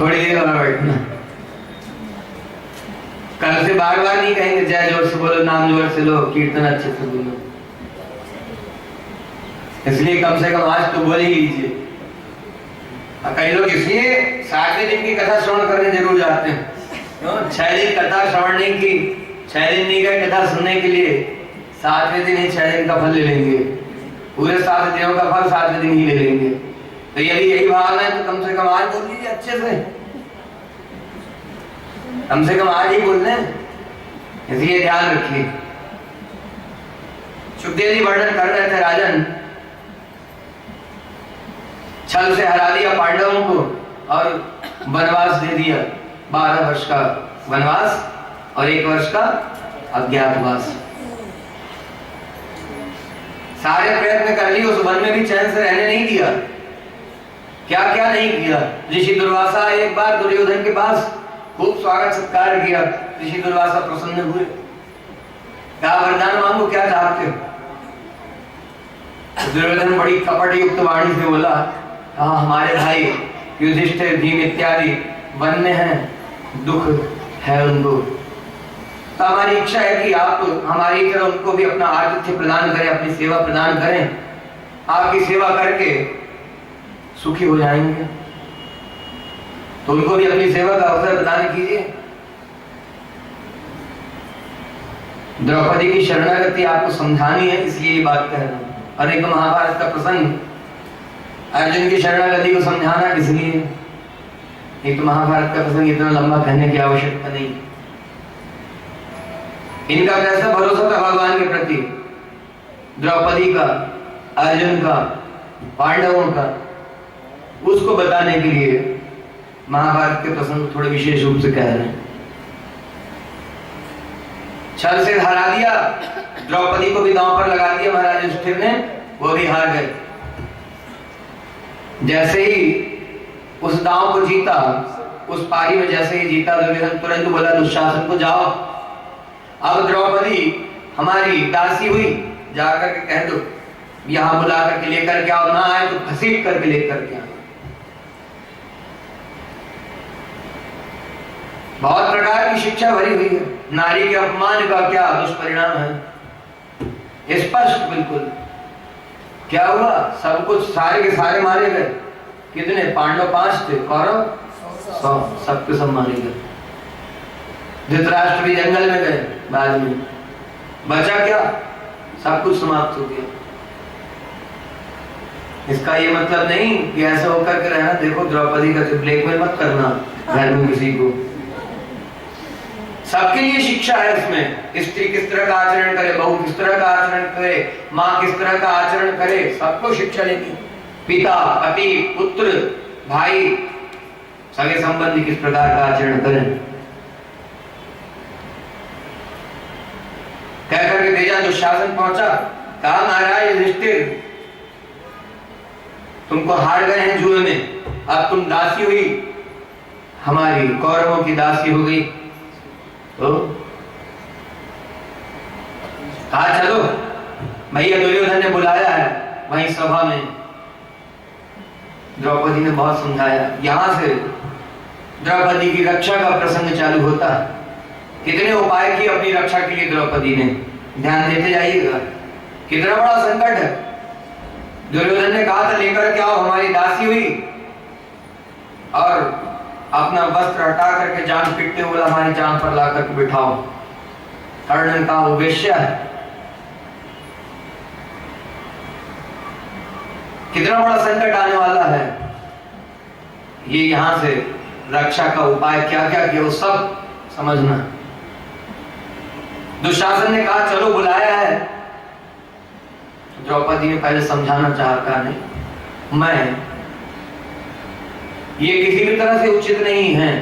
थोड़ी देर और बैठना। कल से बार बार नहीं कहेंगे जय जोर से बोलो, नाम जोर से लो, कीर्तन अच्छे से बोलो। इसलिए कम से कम आज तो बोल ही लीजिए। कई लोग इसलिए 7वें दिन की कथा श्रवण करने जरूर जाते हैं। 6 दिन कथा श्रवण नहीं की, 6 दिन नहीं गए कथा सुनने के लिए, 7वें दिन ही 6 दिन का फल ले लेंगे। पूरे 7 दिनों का फल 7वें दिन ही ले लेंगे। तो यदि यही भावना है तो कम से कम आज बोल लीजिए अच्छे से, कम से कम आज ही बोल लें। इसलिए ध्यान रखिए। सुखदेव जी वर्णन कर रहे थे, राजन छल से हरा दिया पांडवों को और वनवास दे दिया। 12 वर्ष का वनवास और 1 वर्ष का अज्ञातवास। सारे प्रयत्न कर लिए, उस वन में भी चैन से रहने नहीं दिया। क्या क्या नहीं किया। ऋषि दुर्वासा एक बार दुर्योधन के पास खूब स्वागत सत्कार किया। ऋषि दुर्वासा प्रसन्न हुए, क्या वरदान मांगो, क्या चाहते हो? दुर्योधन बड़ी कपट युक्त वाणी से बोला, हाँ हमारे भाई युधिष्ठिर भीम इत्यादि वन में हैं, दुख है उनको, तो हमारी इच्छा है कि आप हमारी तरह उनको भी अपना आतिथ्य प्रदान करें, अपनी सेवा प्रदान करें। आपकी सेवा करके सुखी हो जाएंगे, तो उनको भी अपनी सेवा का अवसर प्रदान कीजिए। द्रौपदी की शरणागति आपको समझानी है, इसलिए ये बात कह रहा हूं। और एक महाभारत का प्रसंग, अर्जुन की शरणागति को समझाना किस लिए? एक तो महाभारत का प्रसंग इतना लंबा कहने की आवश्यकता नहीं। इनका कैसा भरोसा था भगवान के प्रति, द्रौपदी का, अर्जुन का, पांडवों का, उसको बताने के लिए महाभारत के प्रसंग थोड़े विशेष रूप से कह रहे हैं। छल से हरा दिया, द्रौपदी को भी दांव पर लगा दिया महाराज युधिष्ठिर ने, वो भी हार गए। जैसे ही उस दांव को जीता, उस पारी में जैसे ही जीता, दुर्योधन तुरंत बोला दुशासन को, जाओ अब द्रौपदी हमारी दासी हुई, जाकर के कह दो यहां बुला करके लेकर के आओ, ना आए तो घसीट करके लेकर के आओ। बहुत प्रकार की शिक्षा भरी हुई है। नारी के अपमान का क्या दुष्परिणाम है, स्पष्ट बिल्कुल। क्या हुआ? सब कुछ सारे के सारे मारे गए। कितने? पांडव 5 थे, कौरव 100, सबके सब मारे गए। धृतराष्ट्र भी जंगल में गए बाद में, बचा क्या? सब कुछ समाप्त हो गया। इसका ये मतलब नहीं कि ऐसा होकर के रहना। देखो द्रौपदी का ब्लैकमेल मत करना घर में किसी को। सबके लिए शिक्षा है इसमें। स्त्री किस तरह का आचरण करे, बहू किस तरह का आचरण करे, माँ किस तरह का आचरण करे, सबको शिक्षा लेनी। पिता, पति, पुत्र, भाई, सगे संबंधी किस प्रकार का आचरण करें। कह करके तेजा दुशासन पहुंचा, कहा महाराज युधिष्ठिर तुमको हार गए हैं जुए में, अब तुम दासी हुई, हमारी कौरवों की दासी हो गई। तो कहा चलो, भैया दुर्योधन ने बुलाया है वहीं सभा में। द्रौपदी ने बहुत समझाया। यहां से द्रौपदी की रक्षा का प्रसंग चालू होता। कितने उपाय किए अपनी रक्षा के लिए द्रौपदी ने, ध्यान देते जाइएगा। कितना बड़ा संकट है। दुर्योधन ने कहा था लेकर के आओ, हमारी दासी हुई, और अपना वस्त्र हटा करके जान पीटते हुए हमारी जान पर ला करके बिठाओ। कर्ण ने कहा वो वेश्या है। कितना बड़ा संकट आने वाला है। ये यहां से रक्षा का उपाय क्या क्या किया वो सब समझना। दुशासन ने कहा चलो बुलाया है। द्रौपदी ने पहले समझाना चाहा, कहा नहीं, मैं ये किसी भी तरह से उचित नहीं है,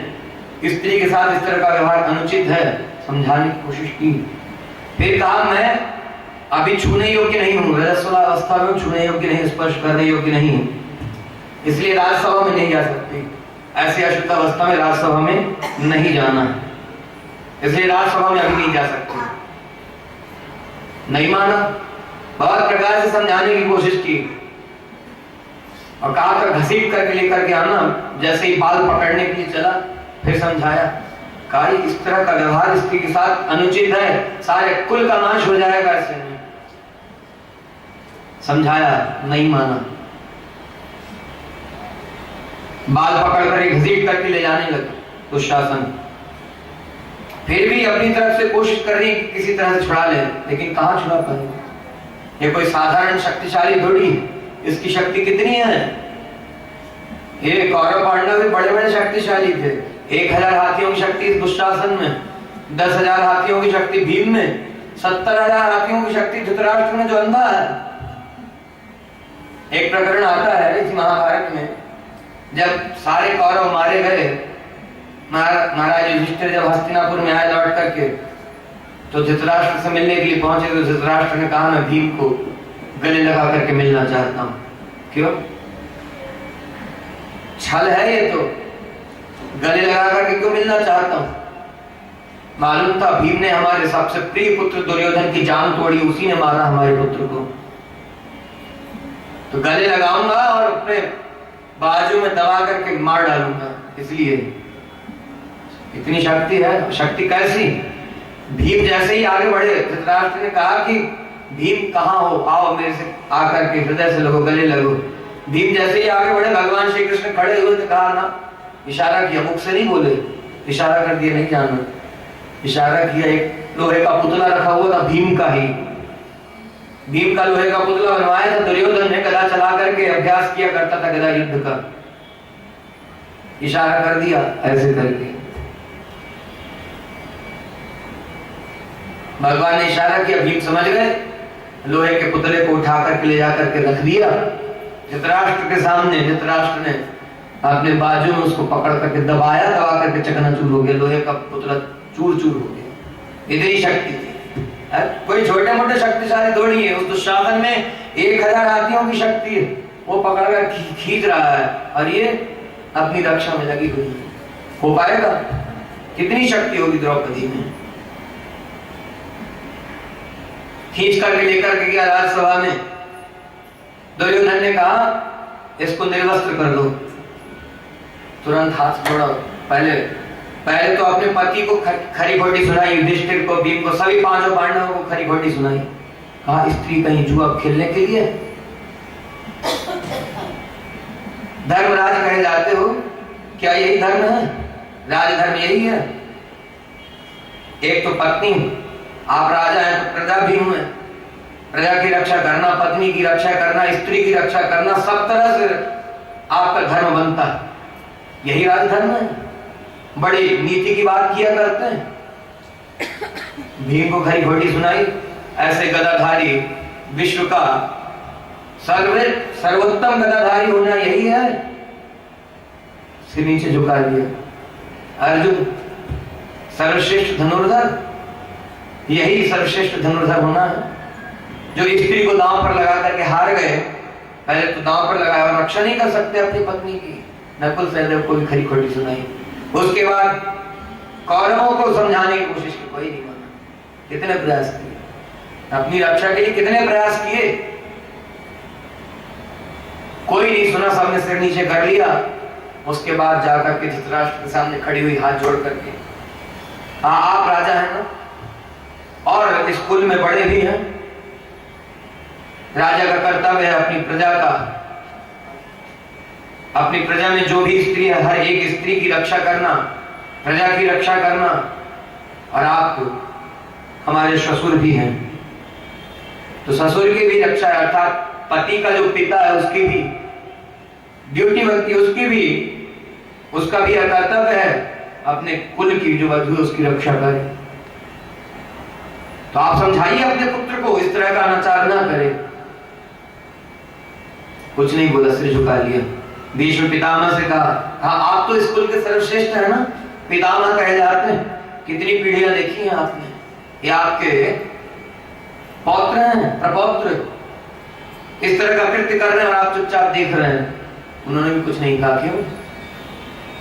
स्त्री के साथ इस तरह का व्यवहार अनुचित है, समझाने की कोशिश की। फिर कहा मैं अभी छूने योग्य नहीं हूँ, रजस्वला अवस्था में छूने योग्य नहीं, स्पर्श करने योग्य नहीं हूँ, इसलिए राजसभा में नहीं जा सकती। ऐसी अशुद्ध अवस्था में राजसभा में नहीं जाना है, इसलिए राजसभा में अभी नहीं जा सकती। नहीं माना, बहुत प्रकार से समझाने की कोशिश की। और कहा था घसीट करके लेकर के आना। जैसे ही बाल पकड़ने के लिए चला, फिर समझाया, कहा इस तरह का व्यवहार स्त्री के साथ अनुचित है, सारे कुल का नाश हो जाएगा ऐसे में। समझाया, नहीं माना, बाल पकड़ कर घसीट करके ले जाने लगा दुशासन। फिर भी अपनी तरफ से कोशिश कर रही किसी तरह से छुड़ा ले, लेकिन कहां छुड़ा पाएगा? ये कोई साधारण शक्तिशाली थोड़ी, इसकी शक्ति कितनी है? ये कौरव पांडव भी बड़े बड़े शक्तिशाली थे। 1000 हाथियों की शक्ति दुशासन में, 10,000 हाथियों की शक्ति भीम में, 70,000 हाथियों की शक्ति धृतराष्ट्र में जो अंधा है। एक प्रकरण आता है इस महाभारत में, जब सारे कौरव मारे गए, महाराज युधिष्ठिर जब हस्तिनापुर में आए लौट करके, तो धृतराष्ट्र से मिलने के लिए पहुंचे, तो धृतराष्ट्र ने कहा मैं भीम को गले लगा करके मिलना चाहता हूं। क्यों? छल है ये तो, गले लगा करके क्यों मिलना चाहता हूं? मालूम था भीम ने हमारे सबसे प्रिय पुत्र दुर्योधन की जान तोड़ी, उसी ने मारा हमारे पुत्र को, तो गले लगाऊंगा और अपने बाजू में दबा करके मार डालूंगा। इसलिए इतनी शक्ति है। शक्ति कैसी? भीम जैसे ही आगे बढ़े, धृतराष्ट्र ने कहा कि भीम कहाँ हो, आओ मेरे से आकर के हृदय से लगो, गले लगो। भीम जैसे ही आगे बढ़े, भगवान श्री कृष्ण खड़े हुए, कहा ना, इशारा किया, मुख से नहीं बोले, इशारा कर दिया, नहीं जाना, इशारा किया। एक लोहे का पुतला रखा हुआ था भीम का ही, भीम का लोहे का पुतला बनवाया था दुर्योधन ने, गदा चला करके अभ्यास किया करता था गदा युद्ध का। इशारा कर दिया ऐसे करके, भगवान ने इशारा किया, भीम समझ गए, लोहे के पुतले को उठा करके ले जाकर के रख दिया धृतराष्ट्र के सामने। धृतराष्ट्र ने अपने बाजू में उसको पकड़ करके दबाया, दबा करके चकनाचूर हो गया, लोहे का पुतला चूर चूर हो गया। इतनी शक्ति थी। कोई छोटे मोटे शक्तिशाली थोड़ी है। उस दुशासन में 1000 हाथियों की शक्ति है, वो पकड़ कर खींच रहा है, और ये अपनी रक्षा में लगी हुई है। हो पाएगा? कितनी शक्ति होगी द्रौपदी में। खींच करके लेकर के गया राजसभा में। दुर्योधन ने कहा इसको निर्वस्त्र कर दो। तुरंत हाथ छोड़ा। पहले तो अपने पति को खरी खोटी सुनाई, युधिष्ठिर को, भीम को, सभी 5 पांडवों को खरी खोटी सुनाई। कहा स्त्री कहीं जुआ खेलने के लिए? धर्मराज कहे जाते हो, क्या यही धर्म है? राजधर्म यही है। एक तो पत्नी, आप राजा हैं तो प्रजा भी हूं, प्रजा की रक्षा करना, पत्नी की रक्षा करना, स्त्री की रक्षा करना, सब तरह से आपका धर्म बनता है। यही राजधर्म है। बड़ी नीति की बात किया करते हैं। भीम को खरी खोटी सुनाई। ऐसे गदाधारी, विश्व का सर्वोत्तम गदाधारी होना यही है। सिर नीचे झुका दिया। अर्जुन सर्वश्रेष्ठ धनुर्धर, यही सर्वश्रेष्ठ धनुर्धर होना है। जो स्त्री को दांव पर लगा करके हार गए, पहले तो दांव पर लगाया और रक्षा नहीं कर सकते अपनी पत्नी की, नकुल सहदेव को भी खरी खोटी सुनाई। उसके बाद कौरवों को समझाने की कोशिश की, कोई नहीं माना। कितने प्रयास किए अपनी रक्षा के लिए, कितने प्रयास किए, कोई नहीं सुना। सबने सिर नीचे कर लिया। उसके बाद जाकर के धृतराष्ट्र के सामने खड़ी हुई हाथ जोड़ करके, आप राजा हैं ना, और इस कुल में बड़े भी हैं। राजा का कर्तव्य है अपनी प्रजा का, अपनी प्रजा में जो भी स्त्री है, हर एक स्त्री की रक्षा करना, प्रजा की रक्षा करना। और आप हमारे ससुर भी हैं, तो ससुर की भी रक्षा है, अर्थात पति का जो पिता है उसकी भी ड्यूटी बनती है, उसका भी कर्तव्य है अपने कुल की जो वधु है उसकी रक्षा करे। तो आप समझाइए अपने पुत्र को इस तरह का अनाचार ना करे। कुछ नहीं बोला, सिर झुका लिया। भीष्म पितामह से कहा, हाँ आप तो इस कुल के सर्वश्रेष्ठ है ना, पितामह कहे जाते हैं। कितनी पीढ़ियां देखी हैं आपने, ये आपके पौत्र हैं, प्रपौत्र। इस तरह का कृत्य कर रहे हैं और आप चुपचाप देख रहे हैं। उन्होंने भी कुछ नहीं कहा। क्यों?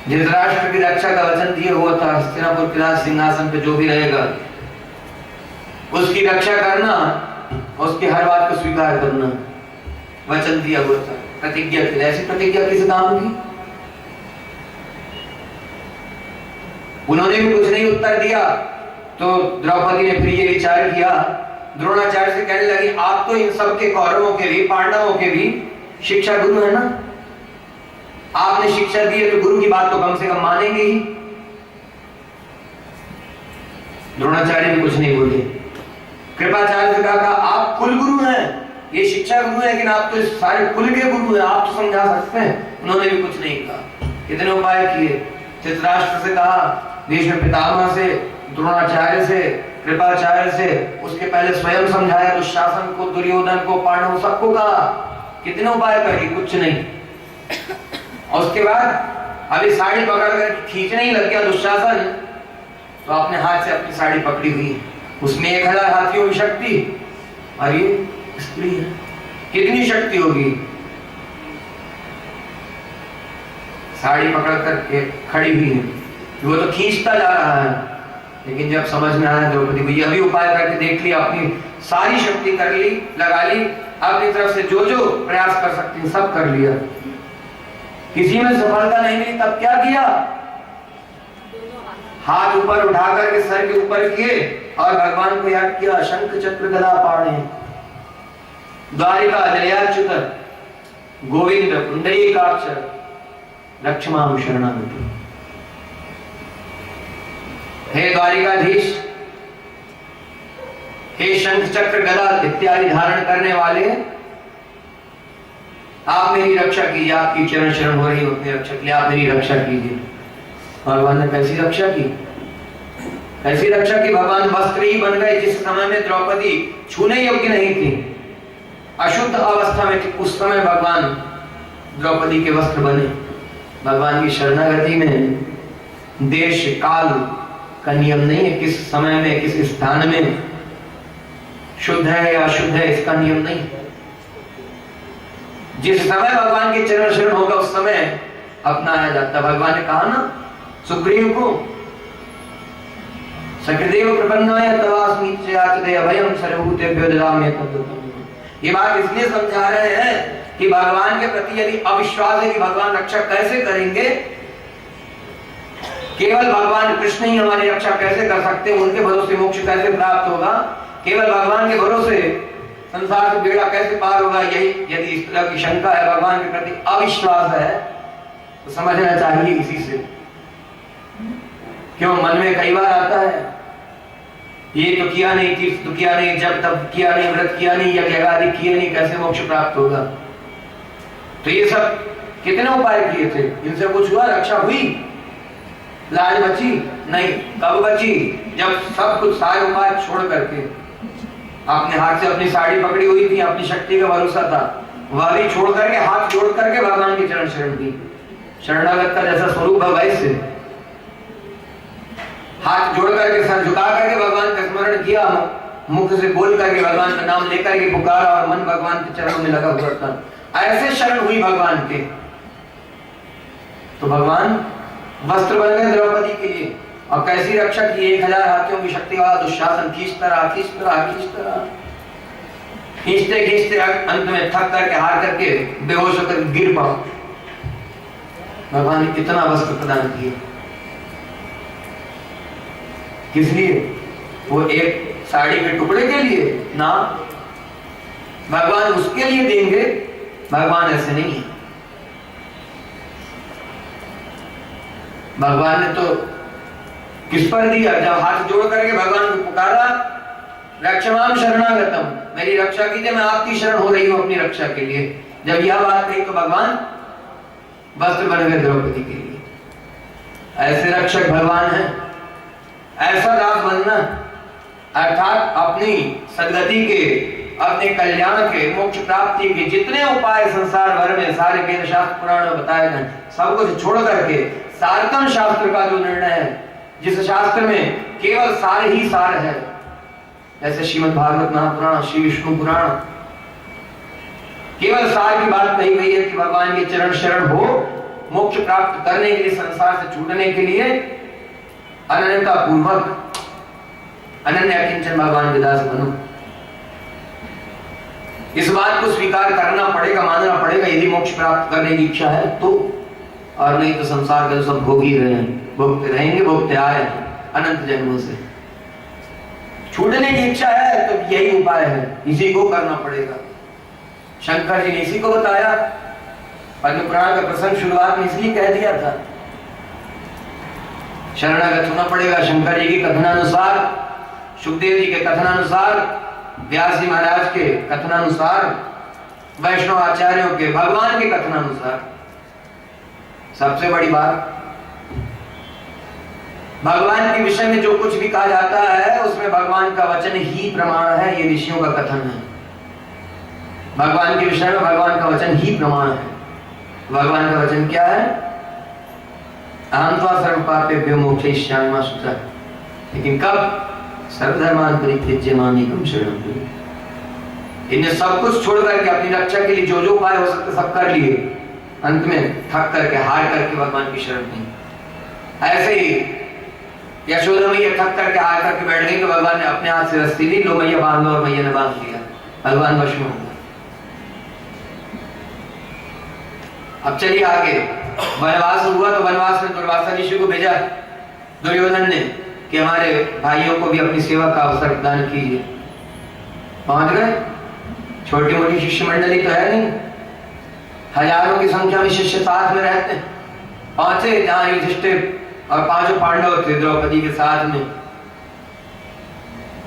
धृतराष्ट्र की रक्षा का वचन दिया हुआ था, हस्तिनापुर के राज सिंहासन पे जो भी रहेगा उसकी रक्षा करना, उसकी हर बात को स्वीकार करना, वचन दिया हुआ था। प्रतिज्ञा की। ऐसी प्रतिज्ञा किस काम की? उन्होंने भी कुछ नहीं उत्तर दिया। तो द्रौपदी ने फिर ये विचार किया, द्रोणाचार्य से कहने लगी, आप तो इन सब के कौरवों के भी पांडवों के भी शिक्षा गुरु है ना, आपने शिक्षा दी है तो गुरु की बात तो कम से कम मानेंगे ही। द्रोणाचार्य भी कुछ नहीं बोले। कृपाचार्य से कहा आप कुल गुरु हैं, ये शिक्षा गुरु है, लेकिन आप तो सारे कुल के गुरु हैं, आप तो समझा सकते हैं। उन्होंने भी कुछ नहीं कहा। कितने उपाय किए। धृतराष्ट्र से कहा, भीष्म पितामह से, द्रोणाचार्य से, कृपाचार्य से, उसके पहले स्वयं समझाया, दुशासन को, दुर्योधन को, पांडवों सबको कहा। कितने उपाय करे, कुछ नहीं। और उसके बाद अभी साड़ी पकड़ कर खींचने ही लग गया दुशासन, तो अपने हाथ से अपनी साड़ी पकड़ी हुई, उसमें 1000 हाथियों की शक्ति, और ये स्त्री है, कितनी शक्ति होगी। साड़ी पकड़ कर खड़ी हुई है, वो तो खींचता जा रहा है। लेकिन जब समझ में आया द्रौपदी को, ये भी उपाय करके देख लिया, अपनी सारी शक्ति कर ली, लगा ली, अपनी तरफ से जो जो प्रयास कर सकती सब कर लिया, किसी में सफलता नहीं मिली। तब क्या किया, हाथ ऊपर उठा करके सर के ऊपर किए और भगवान को याद किया, शंख चक्र गदा पाणे द्वारिका जयाच्युत गोविंद पुंडरीकाक्ष रक्षमाम शरणं। हे द्वारिकाधीश, हे शंख चक्र गदा इत्यादि धारण करने वाले, आप मेरी रक्षा कीजिए, आपकी चरण शरण हो रही हो, अपनी रक्षा कीजिए, आप मेरी रक्षा कीजिए। भगवान ने कैसी रक्षा की, कैसी रक्षा की। भगवान वस्त्र ही बन गए। जिस समय में द्रौपदी छूने योग्य नहीं थी, अशुद्ध अवस्था में थी, उस समय भगवान द्रौपदी के वस्त्र बने। भगवान की शरणागति में देश काल का नियम नहीं है, किस समय में किस स्थान में शुद्ध है या अशुद्ध है इसका नियम नहीं। जिस समय भगवान के चरण शरण होगा उस समय अपनाया जाता। भगवान ने कहा ना सुग्रीव को, सकृदेव प्रपन्नाय तवास्मि च अभयं सर्वभूतेभ्यो ददामि तद्वत्। ये बात इसलिए समझा रहे हैं कि भगवान के प्रति यदि अविश्वास है कि भगवान रक्षा कैसे करेंगे, केवल भगवान कृष्ण ही हमारी रक्षा कैसे कर सकते हैं, उनके भरोसे मोक्ष कैसे प्राप्त होगा, केवल भगवान के भरोसे संसार से बेड़ा कैसे पार होगा, यही यदि इस तरह की शंका है, भगवान के प्रति अविश्वास है, तो समझना चाहिए इसी से। क्यों मन में कई बार आता है, ये तो किया नहीं, तीर्थ तो किया नहीं, जब तब किया नहीं, व्रत किया नहीं, यज्ञ आदि किए नहीं, कैसे मोक्ष प्राप्त होगा। तो ये सब कितने उपाय किए थे, इनसे कुछ हुआ, रक्षा हुई, लाज बची नहीं। कब बची, जब सब कुछ सारे उपाय छोड़ करके अपने हाथ से अपनी साड़ी पकड़ी हुई थी, अपनी शक्ति का भरोसा था, वह भी छोड़ करके हाथ जोड़ करके भगवान की चरण शरण की। शरणागत का जैसा स्वरूप है वैसे हाथ जोड़ करके, सर झुका करके भगवान का स्मरण किया, मुख से बोल करके भगवान का नाम लेकर के पुकारा और मन भगवान के चरणों में लगा हुआ था। ऐसे शरण हुई भगवान के, तो भगवान वस्त्र बन गए द्रौपदी के लिए। और कैसी रक्षा की, 1000 हाथियों की शक्ति वाला दुशासन खींचता रहा, खींचते खींचते अंत में थक करके, हार करके, बेहोश होकर गिर पड़ा। भगवान ने कितना वस्त्र प्रदान किया, किस लिए? वो एक साड़ी के टुकड़े के लिए ना, भगवान उसके लिए देंगे। भगवान ऐसे नहीं है। भगवान ने तो किस पर दिया, जब हाथ जोड़ करके भगवान को पुकारा, रक्षमाम शरणागतम, मेरी रक्षा कीजिए, मैं आपकी शरण हो रही हूं अपनी रक्षा के लिए। जब यह बात कही तो भगवान वस्त्र बन गए द्रौपदी के लिए। ऐसे रक्षक भगवान है। ऐसा दास बनना अर्थात अपनी सदगति के, अपने कल्याण के, मोक्ष प्राप्ति के जितने उपाय संसार भर में सारे वेद शास्त्र पुराण में बताए गए, सब कुछ छोड़ करके सारतम शास्त्र का जो निर्णय है, जिस शास्त्र में केवल सार ही सार है, जैसे श्रीमद् भागवत महापुराण, श्री विष्णु पुराण, केवल सार की बात कही गई है कि भगवान के चरण शरण हो, मोक्ष प्राप्त करने के लिए, संसार से छूटने के लिए अनन्यता पूर्वक अनन्य किंचन भगवान के दास बनो। इस बात को स्वीकार करना पड़ेगा, मानना पड़ेगा, यदि मोक्ष प्राप्त करने की इच्छा है तो। और नहीं तो संसार का सब भोग ही रहे हैं, भोगते रहेंगे, भोगते आए हैं अनंत जन्मों से। छूटने की इच्छा है तो यही उपाय है, इसी को करना पड़ेगा। शंकर जी ने इसी को बताया। पद्म पुराण का प्रसंग शुरुआत में इसलिए कह दिया था, शरणागत होना पड़ेगा। शंकर जी के कथनानुसार, सुखदेव जी के कथनानुसार, व्यास जी महाराज के कथनानुसार, वैष्णव आचार्यों के, भगवान के कथनानुसार। सबसे बड़ी बात, भगवान के विषय में जो कुछ भी कहा जाता है उसमें भगवान का वचन ही प्रमाण है, ये ऋषियों का कथन है। भगवान के विषय में भगवान का वचन ही प्रमाण है। भगवान का वचन क्या है? अहं त्वा सर्व पापेभ्यो मोक्षयिष्यामि मा शुचः। लेकिन कब? सर्वधर्मान् परित्यज्य मामेकं शरणं व्रज। इन्हें सब कुछ छोड़ करके अपनी रक्षा के लिए जो जो उपाय हो सकते सब कर लिए, अंत में थक करके, हार करके भगवान की शरण नहीं। ऐसे ही यशोदा मैया थक करके हार करके बैठ गई तो भगवान ने अपने हाथ से रस्सी ली, लो मैया बांध लो, और मैया ने बांध लिया। भगवान वश में हो गया। अब चलिए आगे। वनवास हुआ तो वनवास में दुर्वासा ऋषि को भेजा दुर्योधन ने कि हमारे भाइयों को भी अपनी सेवा का अवसर प्रदान कीजिए। पहुंच गए। छोटी मोटी शिष्य मंडली तो है नहीं, हजारों की संख्या में शिष्य साथ में रहते हैं। पहुंचे जहां युधिष्ठिर और पांचों पांडव थे द्रौपदी के साथ में।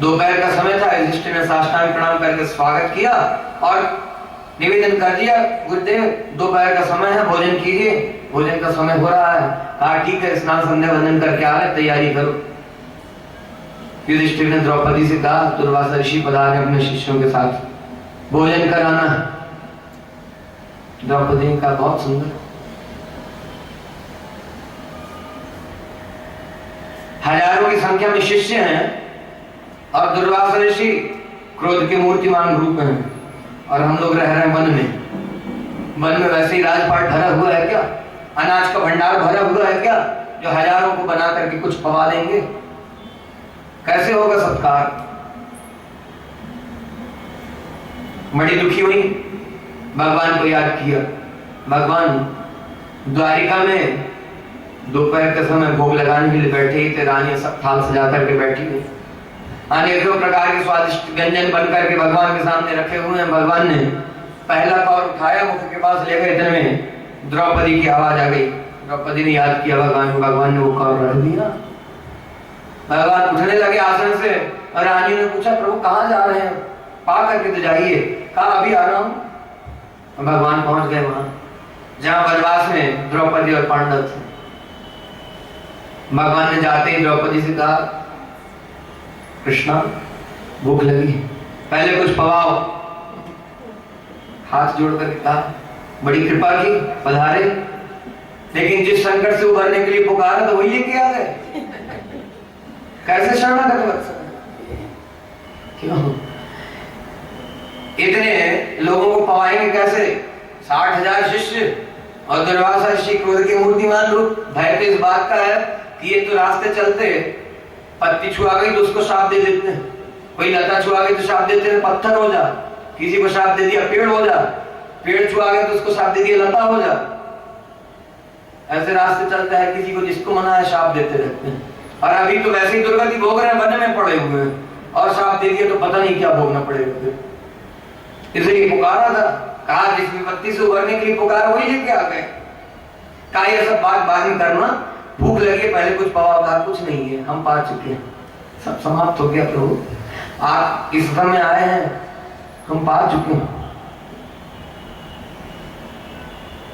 दोपहर का समय था। युधिष्ठिर ने साष्टांग प्रणाम करके स्वागत किया और निवेदन कर दिया, गुरुदेव दोपहर का समय है, भोजन कीजिए। भोजन का समय हो रहा है। कहा ठीक है, स्नान संध्या वंदन करके आ रहे, तैयारी करो। युधिष्ठिर ने द्रौपदी से कहा, दुर्वासा ऋषि पधारे अपने शिष्यों के साथ, भोजन कराना है। द्रौपदी ने कहा बहुत सुंदर। हजारों की संख्या में शिष्य हैं और दुर्वासा ऋषि क्रोध के मूर्तिमान रूप में हैं, और हम लोग रह रहे हैं वन में। वन में वैसे ही राजपाट भरा हुआ है क्या? अनाज का भंडार भरा हुआ है क्या जो हजारों को बना करके कुछ पवा देंगे? कैसे होगा सत्कार? बड़ी दुखी हुई, भगवान को याद किया। भगवान द्वारिका में दोपहर के समय भोग लगाने के लिए बैठे ही थे। रानियां सब थाल सजा करके बैठी हुई, अनेकों प्रकार के स्वादिष्ट व्यंजन बन करके भगवान के सामने रखे हुए हैं। भगवान ने पहला कौर उठाया, मुख के पास ले गए, इतने में द्रौपदी की आवाज आ गई। द्रौपदी ने याद किया भगवान को, भगवान ने वो कौर रख दिया। भगवान उठने लगे आसन से और रानी ने पूछा, प्रभु कहाँ जा रहे हैं? पा करके तो जाइए। कहा अभी आ रहा हूं। भगवान पहुंच गए वहां जहां वनवास में द्रौपदी और पांडव थे। भगवान ने जाते ही द्रौपदी से कहा, कृष्णा भूख लगी, पहले कुछ पवाओ। हाथ जोड़ कर कहा, बड़ी कृपा की, पधारे। लेकिन जिस संकट से उभरने के लिए पुकारा तो वही लेके आ गए। कैसे शरणागत वत्सल? क्यों इतने लोगों को पवाएंगे कैसे? 60,000 शिष्य और दुर्वासा ऋषि क्रोध के मूर्तिमान रूप। भय तो इस बात का है कि ये तो रास्ते चलते पत्ती छुआ गई तो उसको शाप दे देते हैं, कोई लता छुआ गई तो शाप देते हैं पत्थर हो जा, किसी को शाप दे दिया पेड़ हो जा, पेड़ छुआ गया तो उसको शाप दे दिया लता हो जा। ऐसे रास्ते चलते हैं, किसी को जिसको मना है शाप देते रहते हैं। और अभी तो वैसे ही दुर्गति भोग रहे हैं, वन में पड़े हुए हैं, और शाप दे दिया तो पता नहीं क्या भोगना पड़ेगा। इसलिए पुकारा था, कहा जिस विपत्ति से उभरने के लिए पुकारा वही लेके आ गए। कहा ये सब बात बाद में करना, भूख लगी पहले कुछ पावा। कहा कुछ नहीं है, हम पा चुके हैं, सब समाप्त हो गया प्रभु, आप इस समय आए हैं, हम पा चुके हैं।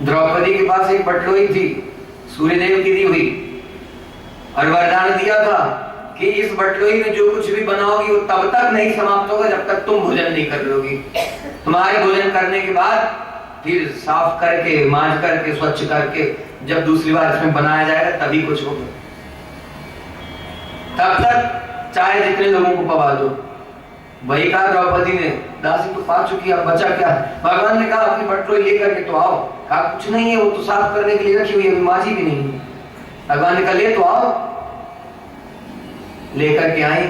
द्रौपदी के पास एक बटलोई थी, सूर्यदेव की दी हुई, और वरदान दिया था कि इस बटलोई में जो कुछ भी बनाओगी वो तब तक नहीं समाप्त होगा जब तक तुम भोजन नहीं कर लोगी। तुम्हारे भोजन करने के बाद फिर साफ करके, मांज करके, स्वच्छ करके जब दूसरी बार इसमें बनाया जाएगा तभी कुछ होगा। तब तक चाहे जितने लोगों को पवा दो। वही कहा द्रौपदी ने, दासी तो पा चुकी, अब बचा क्या? भगवान ने कहा अपनी बटलोई लेकर के तो आओ। कहा कुछ नहीं है, वो तो साफ करने के लिए रखी हुई है, माजी भी नहीं है। भगवान ने कहा ले तो आओ। लेकर के आई,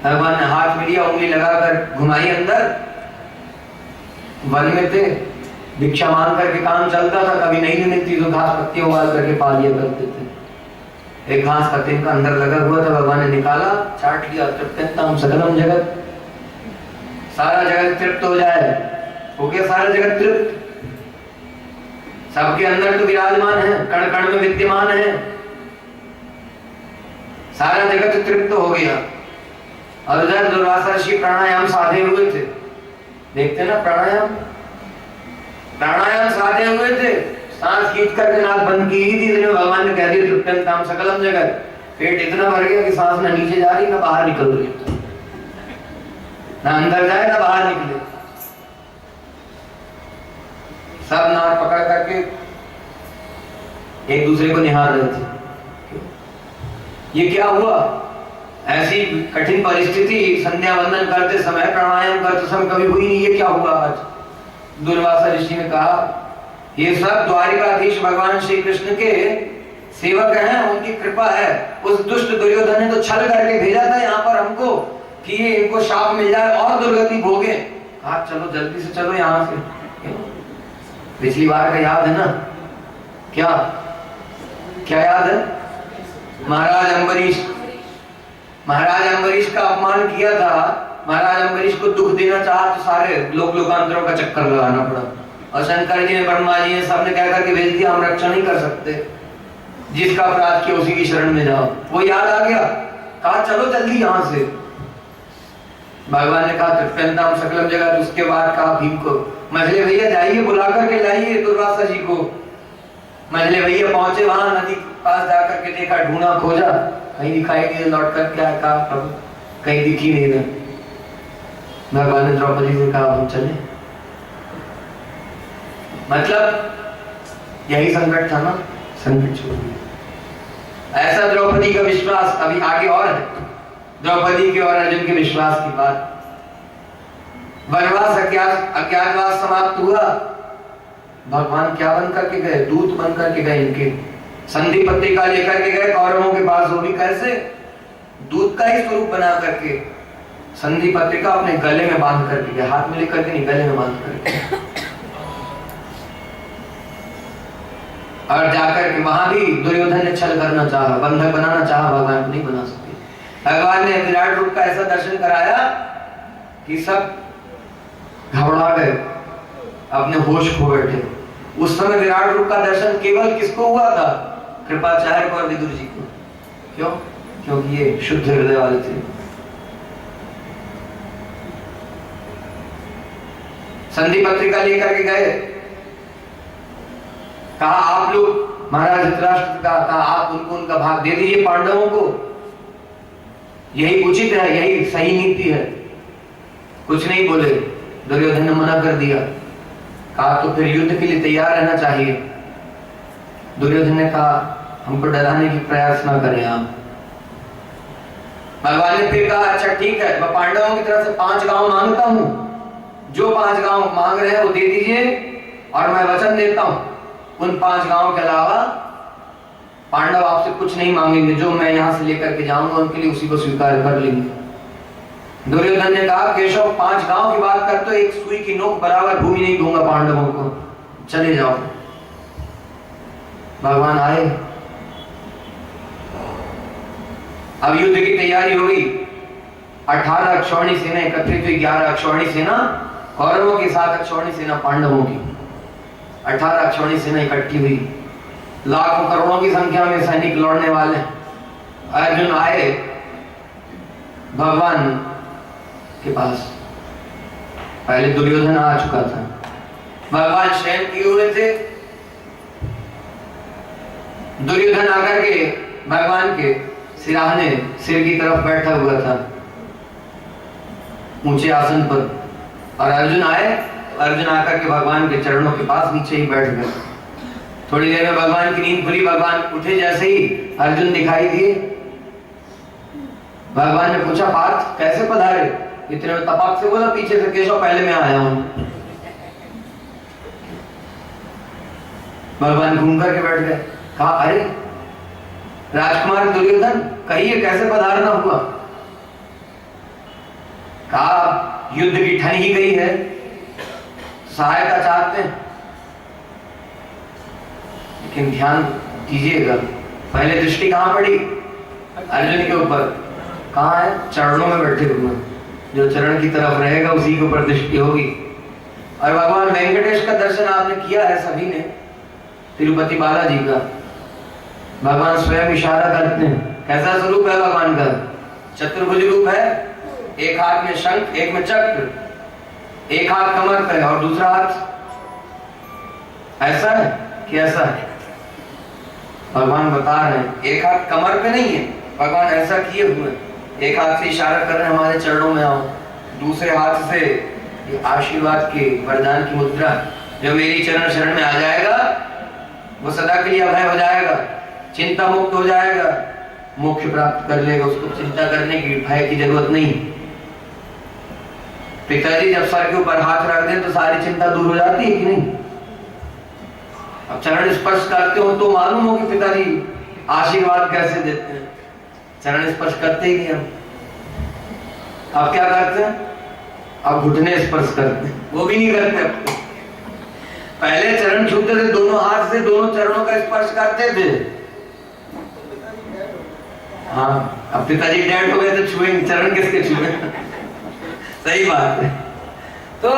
भगवान ने हाथ में लिया, उंगली लगाकर घुमाई अंदर, वन में थे, भिक्षा मांग करके काम चलता था, कभी नहीं मिलती तो घास पत्ती उबाल करके पा लिया करते थे। एक घास का तिनका अंदर लगा हुआ था, भगवान ने निकाला, चाट लिया, तृप्तम सकलम जगत, सारा जगत तृप्त हो जाए। हो गया सारा जगत तृप्त, सबके अंदर तो विराजमान है, कण कण में विद्यमान है, सारा जगत तृप्त हो गया। और उधर दुर्वासा ऋषि प्राणायाम साधे हुए थे, देखते ना प्राणायाम, प्राणायाम साधे हुए थे, सांस खींच करके नाक बंद की ही थी, इसलिए भगवान ने कह दिया तृप्यंताम सकलम जगत। पेट इतना भर गया कि सांस ना नीचे जा रही ना बाहर निकल रही, ना अंदर जाए ना बाहर निकले। सब नाक पकड़ करके एक दूसरे को निहार रहे थे। ये क्या हुआ? ऐसी कठिन परिस्थिति संध्या वंदन करते समय, प्राणायाम करते समय कभी हुई नहीं, ये क्या हुआ आज? दुर्वासा ऋषि ने कहा ये सब द्वारिकाधीश भगवान श्री कृष्ण के सेवक हैं, उनकी कृपा है। उस दुष्ट दुर्योधन ने तो छल करके भेजा था यहाँ पर हमको कि ये इनको शाप मिल जाए और दुर्गति भोगे। कहा चलो जल्दी से चलो यहाँ से। पिछली बार का याद है ना? क्या क्या याद है? महाराज अम्बरीश का अपमान किया था। महाराज अम्बरीश को दुख देना चाहा तो सारे लोकांतरों का चक्कर लगाना पड़ा, और शंकर जी ने, ब्रह्मा जी ने, सबने कह करके भेज दिया हम रक्षा नहीं कर सकते, जिसका अपराध किया उसी की शरण में जाओ। वो याद आ गया, कहा चलो जल्दी यहाँ से। भगवान ने कहा तृप्यंताम सकलम जगत। उसके बाद कहा भीम को, मझले भैया जाइए बुला करके लाइए दुर्वासा जी को। मझले भैया पहुंचे वहां, नदी पास जाकर के देखा, ढूंढा खोजा, कहीं दिखाई नहीं, लौट कर क्या कहा प्रभु कहीं दिखी नहीं है। भगवान ने द्रौपदी से कहा हम चले। मतलब यही संकट था ना, संकट छोड़ दिया। ऐसा द्रौपदी का विश्वास, अभी आगे और है द्रौपदी के और अर्जुन के विश्वास की बात। वनवास अज्ञातवास समाप्त हुआ, भगवान क्या बन करके गए? दूत बन करके गए, इनके संधि पत्रिका लेकर के गए कौरवों के पास। वो भी कैसे? दूत का ही स्वरूप बना करके संधि पत्रिका अपने गले में बांध करके गए, हाथ में लेकर के नहीं, गले में बांध करके। और जाकर के वहां भी दुर्योधन ने छल करना चाहा, बंधक बनाना चाहा, भगवान को नहीं बना सके। भगवान ने विराट रूप का ऐसा दर्शन कराया कि सब घबरा गए, अपने होश खो बैठे। उस समय विराट रूप का दर्शन केवल किसको हुआ था? कृपाचार्य को और विदुर जी को। क्यों? क्योंकि ये शुद्ध हृदय वाले थे। संधि पत्रिका लेकर के गए, कहा आप लोग महाराज धृतराष्ट्र का, कहा आप उनको उनका भाग दे दीजिए पांडवों को, यही उचित है, यही सही नीति है। कुछ नहीं बोले, दुर्योधन ने मना कर दिया। कहा तो फिर युद्ध के लिए तैयार रहना चाहिए। दुर्योधन ने कहा हमको डराने की प्रयास ना करें आप। भगवान ने फिर कहा अच्छा ठीक है, मैं पांडवों की तरफ से 5 गांव मांगता हूं, जो 5 गांव मांग रहे हैं वो दे दीजिए, और मैं वचन देता हूं उन 5 गांव के अलावा पांडव आपसे कुछ नहीं मांगेंगे, जो मैं यहां से लेकर के जाऊंगा उनके लिए उसी को स्वीकार कर लेंगे। दुर्योधन ने कहा केशव 5 गांव की बात कर तो एक सुई की नोक बराबर भूमि नहीं दूंगा पांडवों को, चले जाओ। भगवान आए, अब युद्ध की तैयारी हो गई। 18 अक्षौणी सेना एकत्रित हुई, 11 अक्षौणी सेना कौरवों के साथ अक्षौणी सेना पांडवों की। 18 अक्षौणी सेना इकट्ठी हुई, लाखों करोड़ों की संख्या में सैनिक लौटने वाले। अर्जुन आए भगवान के पास, पहले दुर्योधन आ चुका था, भगवान शयन किए हुए थे। दुर्योधन आकर के भगवान के सिराहने सिर की तरफ बैठा हुआ था ऊंचे आसन पर, और अर्जुन आए, अर्जुन आकर के भगवान के चरणों के पास नीचे ही बैठ गए। थोड़ी देर में भगवान की नींद खुली, भगवान उठे, जैसे ही अर्जुन दिखाई दिए, भगवान ने पूछा पार्थ कैसे पधारे? इतने में तपाक से बोला पीछे से केशव पहले मैं आया हूं। भगवान घूम करके बैठ गए। कहा अरे राजकुमार दुर्योधन, कहिए कैसे पधारना हुआ? कहा युद्ध की ठन ही गई है, सहायता चाहते हैं, लेकिन ध्यान दीजिएगा पहले दृष्टि कहां पड़ी? अर्जुन के ऊपर। कहां है? चरणों में बैठे हुए। जो चरण की तरफ रहेगा उसी के ऊपर दृष्टि होगी। और भगवान वेंकटेश का दर्शन आपने किया है सभी ने, तिरुपति बालाजी का। भगवान स्वयं इशारा करते हैं। कैसा स्वरूप है भगवान का? चतुर्भुज रूप है, एक हाथ में शंख, एक में चक्र, एक हाथ कमर पे और दूसरा हाथ ऐसा है कि ऐसा है। भगवान बता रहे हैं एक हाथ कमर पे नहीं है, भगवान ऐसा किए हुए, एक हाथ से इशारा कर रहे हैं हमारे चरणों में आओ, दूसरे हाथ से ये आशीर्वाद की वरदान की मुद्रा, जो मेरी चरण शरण में आ जाएगा वो सदा के लिए अभय हो जाएगा, चिंता मुक्त हो जाएगा, मोक्ष प्राप्त कर लेगा, उसको चिंता करने की, भय की जरूरत नहीं। पिताजी जब सर के ऊपर हाथ रख दें तो सारी चिंता दूर हो जाती है कि नहीं? अब चरण स्पर्श करते हो तो मालूम हो कि पिताजी आशीर्वाद कैसे देते हैं। चरण स्पर्श करते ही नहीं हम। अब क्या करते हैं? अब घुटने स्पर्श करते हैं, वो भी नहीं करते अब तो। पहले चरण छूते थे, दोनों हाथ से दोनों चरणों का स्पर्श करते थे। हाँ, अब पिताजी डेड हो गए तो छुएंगे, चरण किसके छुए? सही बात है। तो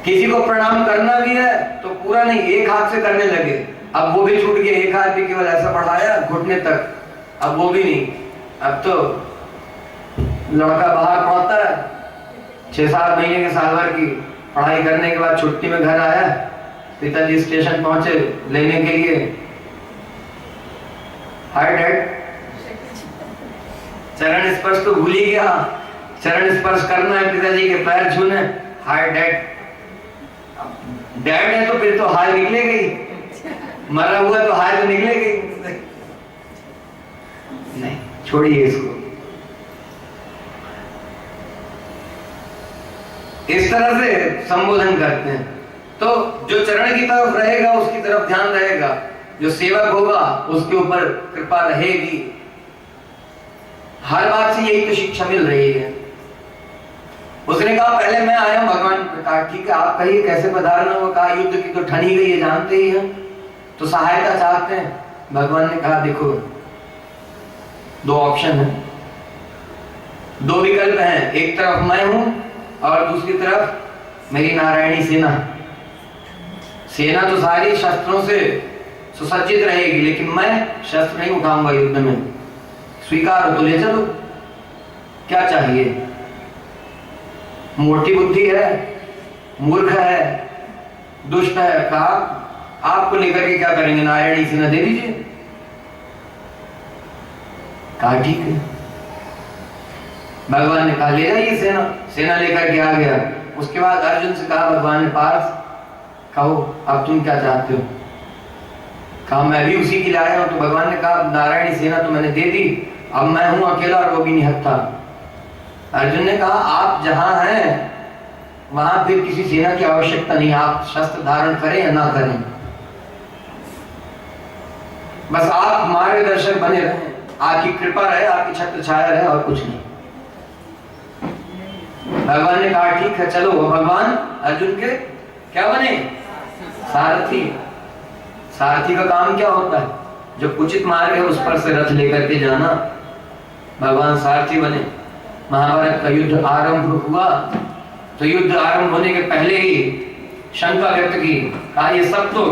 किसी को प्रणाम करना भी है तो पूरा नहीं, एक हाथ से करने लगे, अब वो भी छूट गया, एक हाथ भी केवल ऐसा बढ़ाया घुटने तक, अब वो भी नहीं। अब तो लड़का बाहर पढ़ता है, 6-7 महीने के साल भर की पढ़ाई करने के बाद छुट्टी में घर आया, पिताजी स्टेशन पहुंचे लेने के लिए, हाय डैड, चरण स्पर्श तो भूल ही गया, चरण स्पर्श करना है, पिताजी के पैर छूने, हाय डैड। डैड है तो फिर तो हाय निकलेगी, मरा हुआ तो हाय तो निकलेगी नहीं, छोड़िए इसको। इस तरह से संबोधन करते हैं। तो जो चरण की तरफ रहेगा उसकी तरफ ध्यान रहेगा, जो सेवक होगा उसके ऊपर कृपा रहेगी। हर बात से यही तो शिक्षा मिल रही है। उसने कहा पहले मैं आया हूं, भगवान ने कहा ठीक है आप कहिए कैसे पधारना हुआ। कहा युद्ध की तो ठन ही गई है, जानते ही हैं, तो सहायता चाहते हैं। भगवान ने कहा देखो 2 ऑप्शन है, 2 विकल्प हैं, एक तरफ मैं हूं और दूसरी तरफ मेरी नारायणी सेना। सेना तो सारी शस्त्रों से सुसज्जित रहेगी, लेकिन मैं शस्त्र नहीं उठाऊंगा युद्ध में, स्वीकार हो तो ले चलो, क्या चाहिए? मोटी बुद्धि है, मूर्ख है, दुष्ट है, कहा आपको लेकर के क्या करेंगे, नारायणी सेना दे दीजिए। कहा ठीक है। भगवान ने कहा ले जाइए सेना, सेना लेकर के आ गया। उसके बाद अर्जुन से कहा भगवान ने पार्थ कहो अब तुम क्या चाहते हो? कहा मैं भी उसी के लिए आया हूं। तो भगवान ने कहा नारायणी सेना तो मैंने दे दी, अब मैं हूं अकेला और वो भी निहत्था। अर्जुन ने कहा आप जहां हैं वहां फिर किसी सेना की आवश्यकता नहीं, आप शस्त्र धारण करें या ना करें, बस आप मार्गदर्शक बने रहें, आपकी कृपा रहे, आपकी छत्र छाया रहे, और कुछ नहीं। भगवान ने कहा ठीक है चलो। भगवान अर्जुन के क्या बने? सारथी। सारथी का काम क्या होता है? जो उचित मार्ग है उस पर से रथ लेकर के जाना। भगवान सारथी बने। महाभारत का युद्ध आरंभ हुआ तो युद्ध आरंभ होने के पहले ही शंका व्यक्त की, कहा ये सब तो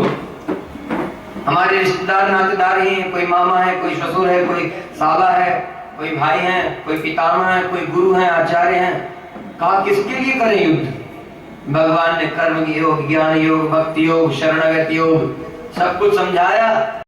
हमारे रिश्तेदार नातेदार ही हैं, कोई मामा है, कोई ससुर है, कोई साला है, कोई भाई है, कोई पितामह है, कोई गुरु है, आचार्य हैं। कहा किसके लिए करें युद्ध? भगवान ने कर्म योग, ज्ञान योग, भक्ति योग, शरणागति योग सब कुछ समझाया।